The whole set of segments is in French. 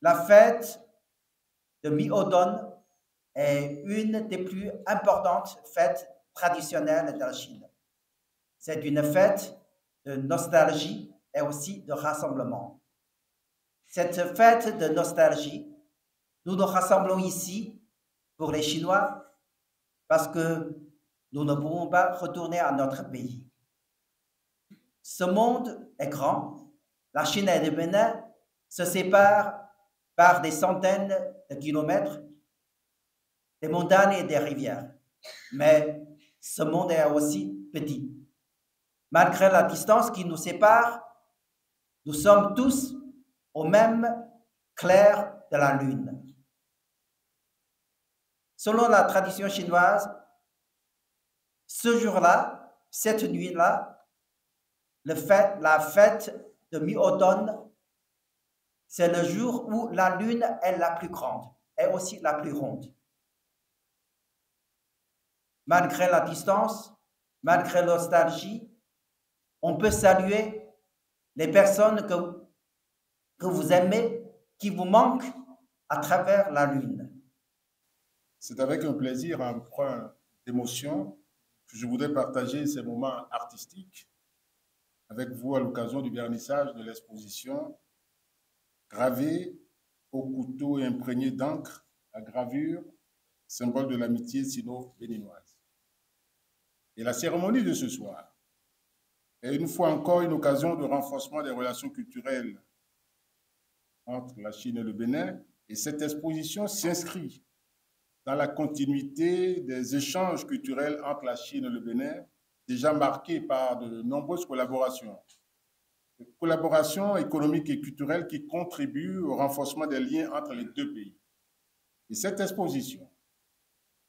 La fête de Mi-Automne est une des plus importantes fêtes traditionnelles de la Chine. C'est une fête de nostalgie et aussi de rassemblement. Cette fête de nostalgie, nous nous rassemblons ici pour les Chinois parce que nous ne pouvons pas retourner à notre pays. Ce monde est grand. La Chine et le Bénin se séparent par des centaines de kilomètres, des montagnes et des rivières. Mais ce monde est aussi petit. Malgré la distance qui nous sépare, nous sommes tous au même clair de la lune. Selon la tradition chinoise, ce jour-là, cette nuit-là, la fête de mi-automne, c'est le jour où la lune est la plus grande et aussi la plus ronde. Malgré la distance, malgré la nostalgie, on peut saluer les personnes que vous aimez, qui vous manquent à travers la lune. C'est avec un plaisir empreint d'émotion que je voudrais partager ces moments artistiques avec vous à l'occasion du vernissage de l'exposition gravée au couteau et imprégnée d'encre, la gravure, symbole de l'amitié sino-béninoise. Et la cérémonie de ce soir est une fois encore une occasion de renforcement des relations culturelles entre la Chine et le Bénin. Et cette exposition s'inscrit dans la continuité des échanges culturels entre la Chine et le Bénin, déjà marqués par de nombreuses collaborations économiques et culturelles qui contribuent au renforcement des liens entre les deux pays. Et cette exposition,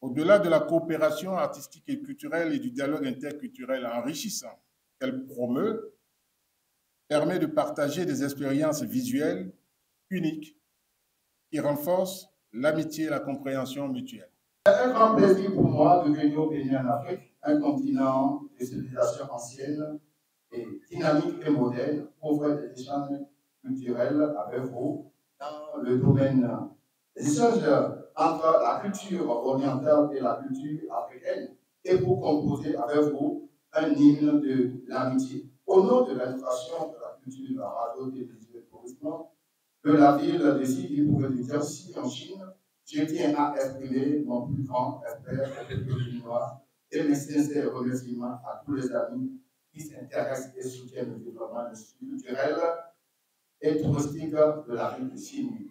au-delà de la coopération artistique et culturelle et du dialogue interculturel enrichissant qu'elle promeut, permet de partager des expériences visuelles uniques qui renforcent l'amitié et la compréhension mutuelle. C'est un grand plaisir pour moi de venir au Bénin en Afrique, un continent de civilisation ancienne et dynamique et moderne, pour faire des échanges culturels avec vous dans le domaine des échanges entre la culture orientale et la culture africaine et pour composer avec vous un hymne de l'amitié. Au nom de l'administration de la culture, de la radio, télévision et tourisme de la ville de Sidi pour le ici en Chine, je tiens à exprimer mon plus grand respect au peuple chinois et mes sincères remerciements à tous les amis qui s'intéressent et soutiennent le développement culturel et touristique de la ville de Chine.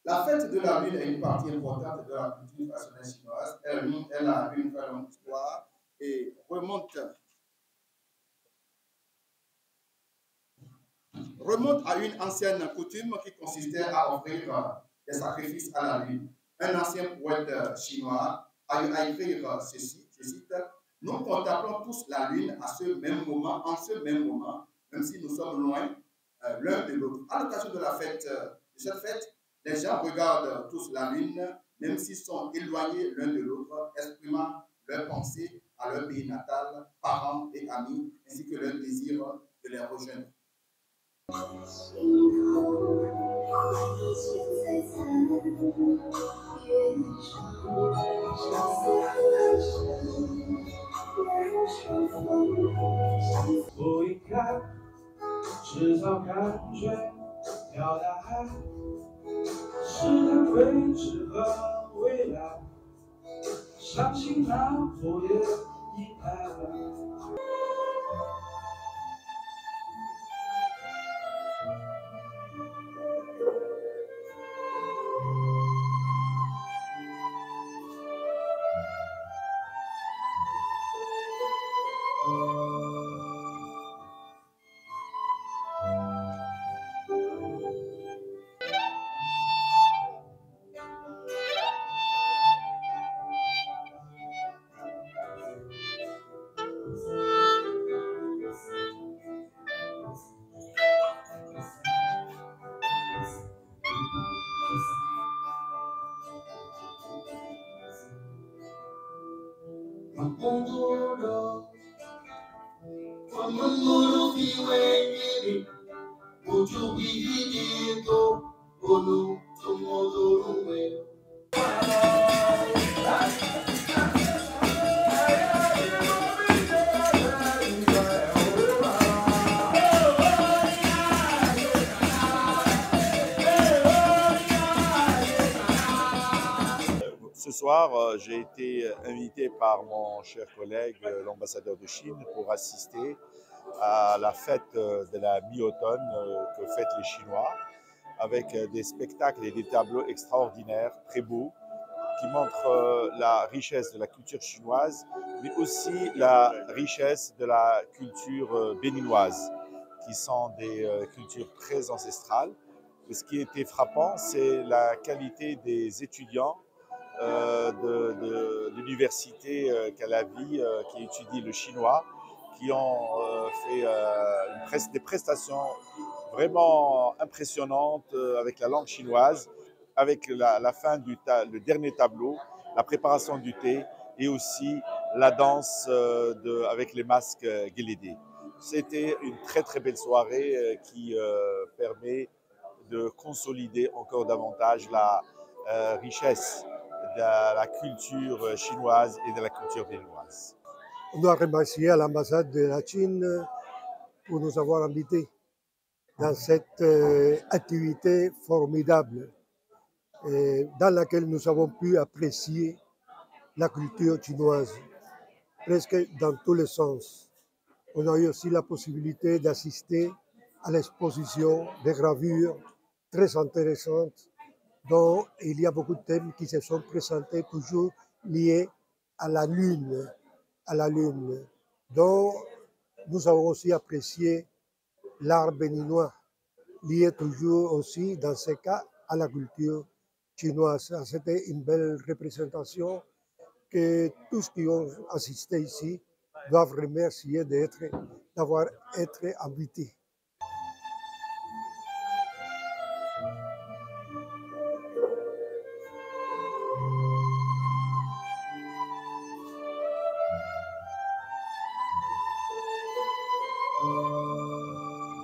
La fête de la Lune est une partie importante de la culture traditionnelle chinoise. Elle a une très longue histoire et remonte à une ancienne coutume qui consistait à offrir des sacrifices à la Lune. Un ancien poète chinois a écrire ceci, je cite, « Nous contemplons tous la Lune en ce même moment, même si nous sommes loin l'un de l'autre. » À l'occasion de cette fête, les gens regardent tous la Lune, même s'ils sont éloignés l'un de l'autre, exprimant leurs pensées à leur pays natal, parents et amis, ainsi que leur désir de les rejoindre. Ce soir, j'ai été invité par mon cher collègue, l'ambassadeur de Chine, pour assister à la fête de la mi-automne que fêtent les Chinois, avec des spectacles et des tableaux extraordinaires, très beaux, qui montrent la richesse de la culture chinoise, mais aussi la richesse de la culture béninoise, qui sont des cultures très ancestrales. Et ce qui était frappant, c'est la qualité des étudiants de l'université Calavi qui étudie le chinois, qui ont fait des prestations vraiment impressionnantes avec la langue chinoise, avec la fin le dernier tableau, la préparation du thé et aussi la danse avec les masques Guélédé. C'était une très très belle soirée qui permet de consolider encore davantage la richesse de la culture chinoise et de la culture béninoise. On doit remercier à l'ambassade de la Chine pour nous avoir invités dans cette activité formidable dans laquelle nous avons pu apprécier la culture chinoise, presque dans tous les sens. On a eu aussi la possibilité d'assister à l'exposition des gravures très intéressantes dont il y a beaucoup de thèmes qui se sont présentés toujours liés à la Lune, dont nous avons aussi apprécié l'art béninois, lié toujours aussi, dans ce cas, à la culture chinoise. C'était une belle représentation que tous qui ont assisté ici doivent remercier d'avoir été invités.